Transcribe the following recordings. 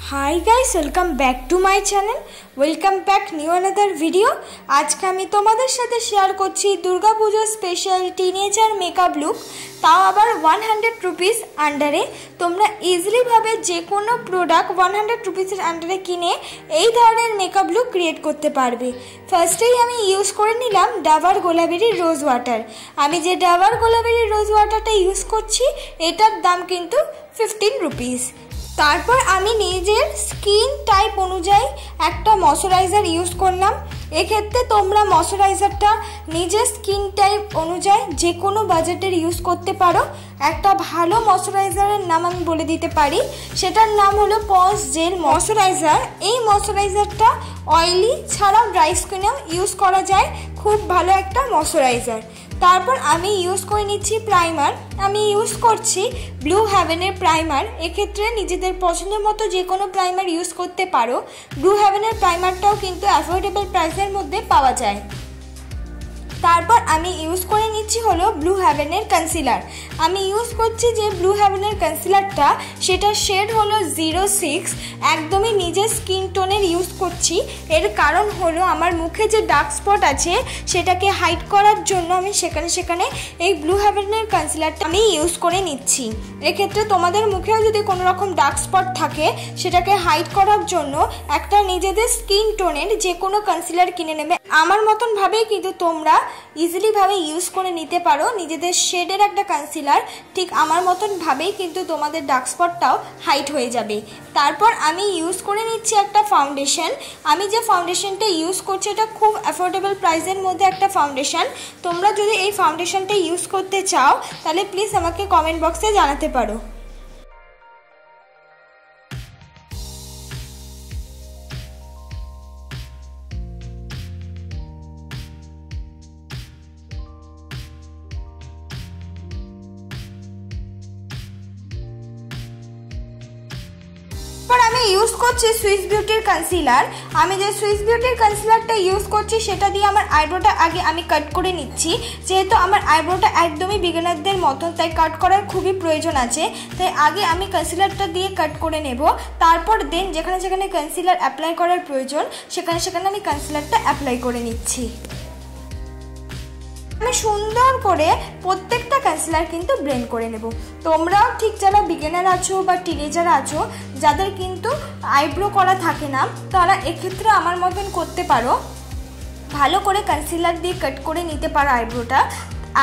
High guys welcome back to my channel welcome back new another video. आज के आमी तोमादेर साथे शेयर करछि Durga Puja special teenager makeup look, ताओ आबार 100 रुपिस आंडारे। तोमरा इजिली भावे जे कोनो प्रोडक्ट 100 रुपिसের आंडारे किने এই ধরনের मेकअप लुक क्रिएट करते पारबे। फार्स्टेই আমি ইউজ করে নিলাম ডাবার গোলাবেরি রোজ ওয়াটার। আমি যে ডাবার গোলাবেরি রোজ ওয়াটারটা ইউজ করছি এটার দাম কিন্তু 15 रुपिस। तारपर आमी निजेर स्किन टाइप अनुयायी एक मयश्चाराइजार यूज करलाम। एक्षेत्रे तोमरा मयश्चाराइजारटा निजेर स्किन टाइप अनुयायी जे कोनो बाजेटेर यूज करते पारो। एक भालो मयश्चाराइजारेर नाम आमी बोले दिते पारी, सेटार नाम हलो पन्स जेल मयश्चाराइजार। এই मयश्चाराइजारটা অয়েলি ছাড়াও ড্রাই স্কিনেও ইউজ করা যায়, খুব ভালো একটা ময়শ্চারাইজার। তারপর আমি ইউজ করে নিচ্ছি প্রাইমার। আমি ইউজ করছি ব্লু হেভেনের প্রাইমার। এক্ষেত্রে নিজেদের পছন্দের মতো যে কোনো প্রাইমার ইউজ করতে পারো। ব্লু হেভেনের প্রাইমারটাও কিন্তু অ্যাফোর্ডেবল প্রাইসের মধ্যে পাওয়া যায়। তারপর আমি ইউজ করে নিচ্ছি হলো ব্লু হেভেনের কনসিলার। আমি ইউজ করছি যে ব্লু হেভেনের কনসিলারটা সেটা শেড হলো 06, একদমই নিজের স্কিন টোনের ইউজ করছি। এর কারণ হলো আমার মুখে যে ডার্ক স্পট আছে সেটাকে হাইড করার জন্য আমি সেখানে এই ব্লু হেভেনের কনসিলারটা আমি ইউজ করে নিচ্ছি। এক্ষেত্রে তোমাদের মুখেও যদি কোনো রকম ডার্ক স্পট থাকে সেটাকে হাইড করার জন্য একটা নিজেদের স্কিন টোনের যে কোনো কনসিলার কিনে নেবে। আমার মতন ভাবেই কিন্তু তোমরা ইজিলি ভাবে ইউজ করে নিতে পারো নিজেদের শেডের একটা কনসিলার। ঠিক আমার মতন ভাবেই কিন্তু তোমাদের ডার্ক স্পটটাও হাইড হয়ে যাবে। তারপর আমি ইউজ করে নিচ্ছি একটা ফাউন্ডেশন। আমি যে ফাউন্ডেশনটা ইউজ করছি এটা খুব অ্যাফোর্ডেবল প্রাইসের মধ্যে একটা ফাউন্ডেশন। তোমরা যদি এই ফাউন্ডেশনটা ইউজ করতে চাও তাহলে প্লিজ আমাকে কমেন্ট বক্সে জানাতে পারো। আমি ইউজ করছি সুইস বিউটির কনসিলার। আমি যে সুইস বিউটির কনসিলারটা ইউজ করছি সেটা দিয়ে আমার আইব্রোটা আগে আমি কাট করে নিচ্ছি। যেহেতু আমার আইব্রোটা একদমই বিগিনারদের মতন, তাই কাট করার খুবই প্রয়োজন আছে। তাই আগে আমি কনসিলারটা দিয়ে কাট করে নেব। তারপর দেন যেখানে যেখানে কনসিলার অ্যাপ্লাই করার প্রয়োজন সেখানে আমি কনসিলারটা অ্যাপ্লাই করে নিচ্ছি। আমি সুন্দর করে প্রত্যেকটা কনসিলার কিন্তু ব্লেন্ড করে নেব। তোমরাও ঠিক যারা বিগিনার আছো বা টিনেজার আছো যাদের কিন্তু আইব্রো করা থাকে না তারা এক্ষেত্রে আমার মতন করতে পারো, ভালো করে কনসিলার দিয়ে কাট করে নিতে পারো আইব্রোটা।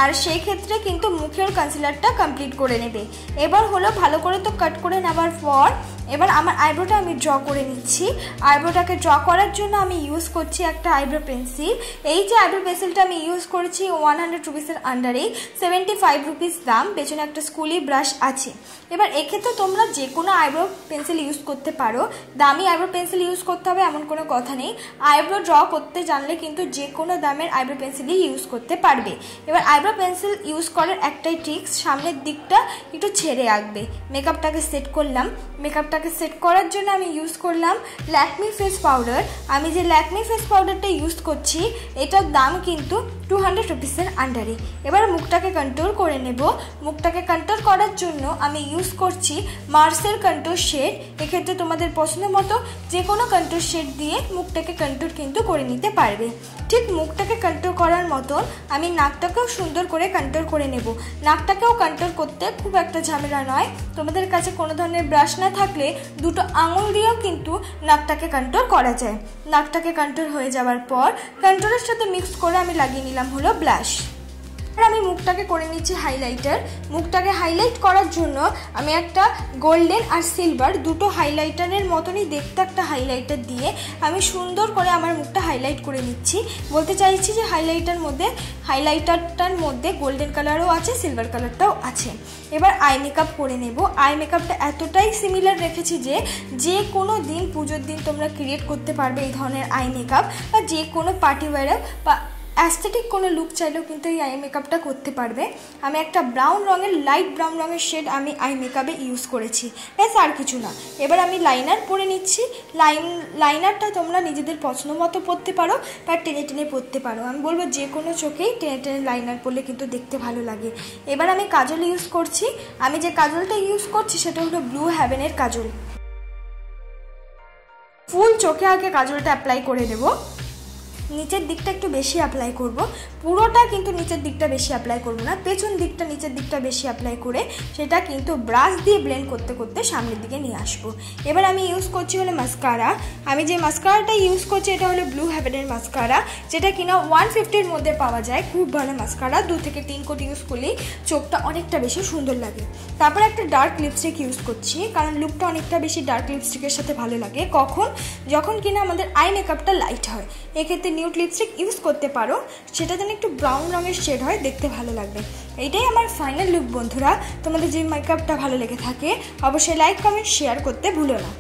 আর সেই ক্ষেত্রে কিন্তু মুখের কনসিলারটা কমপ্লিট করে নেবে। এবার হলো ভালো করে তো কাট করে নেবার পর এবার আমার আইব্রোটা আমি ড্র করে নিচ্ছি। আইব্রোটাকে ড্র করার জন্য আমি ইউজ করছি একটা আইব্রো পেন্সিল। এই যে আইব্রো পেন্সিলটা আমি ইউজ করেছি 100 রুপিসের আন্ডারেই, 75 রুপিস দাম। পেছনে একটা স্কুলি ব্রাশ আছে। এবার এক্ষেত্রে তোমরা যে কোনো আইব্রো পেন্সিল ইউজ করতে পারো, দামি আইব্রো পেন্সিল ইউজ করতে হবে এমন কোনো কথা নেই। আইব্রো ড্র করতে জানলে কিন্তু যে কোনো দামের আইব্রো পেন্সিলই ইউজ করতে পারবে। এবার আইব্রো পেন্সিল ইউজ করার একটাই ট্রিক্স, সামনের দিকটা একটু ছেড়ে রাখবে। মেকআপটাকে সেট করলাম। মেকআপটাকে সেট করার জন্য আমি ইউজ করলাম lakme ফেস পাউডার। আমি যে lakme ফেস পাউডারটা ইউজ করছি এটার দাম কিন্তু 200 রুপিসের আন্ডারে। এবার মুখটাকে কন্ট্রোল করে নেব। মুখটাকে কন্ট্রোল করার জন্য আমি ইউজ করছি মার্সের কন্ট্রোল শেড। এক্ষেত্রে তোমাদের পছন্দ মতো যে কোনো কন্ট্রোল শেড দিয়ে মুখটাকে কন্ট্রোল কিন্তু করে নিতে পারবে। ঠিক মুখটাকে কন্ট্রোল করার মতন আমি নাকটাকেও সুন্দর করে কন্ট্রোল করে নেব। নাকটাকেও কন্ট্রোল করতে খুব একটা ঝামেলা নয়। তোমাদের কাছে কোনো ধরনের ব্রাশ না থাকলে দুটো আঙুল দিয়েও কিন্তু নাকটাকে কন্ট্রোল করা যায়। নাকটাকে কন্ট্রোল হয়ে যাওয়ার পর কন্ট্রোলের সাথে মিক্স করে আমি লাগিয়ে নিলাম হলো ব্লাশ। আর আমি মুখটাকে করে নিচ্ছি হাইলাইটার। মুখটাকে হাইলাইট করার জন্য আমি একটা গোল্ডেন আর সিলভার দুটো হাইলাইটারের মতনই দেখতে একটা হাইলাইটার দিয়ে আমি সুন্দর করে আমার মুখটা হাইলাইট করে নিচ্ছি। বলতে চাইছি যে হাইলাইটারটার মধ্যে গোল্ডেন কালারও আছে, সিলভার কালারটাও আছে। এবার আই মেকআপ করে নেব। আই মেকআপটা এতটাই সিমিলার রেখেছি যে যে কোনো দিন পুজোর দিন তোমরা ক্রিয়েট করতে পারবে এই ধরনের আই মেকআপ, বা যে কোনো পার্টি ওয়্যারে বা অ্যাস্থেটিক কোনো লুক চাইলেও কিন্তু এই আই মেকআপটা করতে পারবে। আমি একটা ব্রাউন রঙের লাইট ব্রাউন রঙের শেড আমি আই মেকআপে ইউজ করেছি, ব্যাস আর কিছু না। এবার আমি লাইনার পরে নিচ্ছি। লাইনারটা তোমরা নিজেদের পছন্দ মতো পরতে পারো বা টেনে টেনে পরতে পারো। আমি বলবো যে কোনো চোখেই টেনে টেনে লাইনার পরলে কিন্তু দেখতে ভালো লাগে। এবার আমি কাজল ইউজ করছি। আমি যে কাজলটা ইউজ করছি সেটা হলো ব্লু হেভেনের কাজল। ফুল চোখে আগে কাজলটা অ্যাপ্লাই করে দেব। নিচের দিকটা একটু বেশি অ্যাপ্লাই করব, পুরোটা কিন্তু নিচের দিকটা বেশি অ্যাপ্লাই করব না, পেছন দিকটা নিচের দিকটা বেশি অ্যাপ্লাই করে সেটা কিন্তু ব্রাশ দিয়ে ব্লেন্ড করতে করতে সামনের দিকে নিয়ে আসবো। এবার আমি ইউজ করছি হলো মাস্কারা। আমি যে মাস্কারাটা ইউজ করছি এটা হলো ব্লু হেভেনের মাস্কারা, যেটা কিনা 150-র মধ্যে পাওয়া যায়। খুব ভালো মাস্কারা, 2 থেকে 3 কোট ইউজ করলেই চোখটা অনেকটা বেশি সুন্দর লাগে। তারপর একটা ডার্ক লিপস্টিক ইউজ করছি, কারণ লুকটা অনেকটা বেশি ডার্ক লিপস্টিকের সাথে ভালো লাগে। যখন কিনা আমাদের আই মেকআপটা লাইট হয়, এক্ষেত্রে নিউড লিপস্টিক ইউজ করতে পারো, সেটা যেন একটু ব্রাউন রঙের শেড হয়, দেখতে ভালো লাগবে। এইটাই আমার ফাইনাল লুক বন্ধুরা। তোমাদের যে মেকআপটা ভালো লেগে থাকে অবশ্যই লাইক কমেন্ট শেয়ার করতে ভুলো না।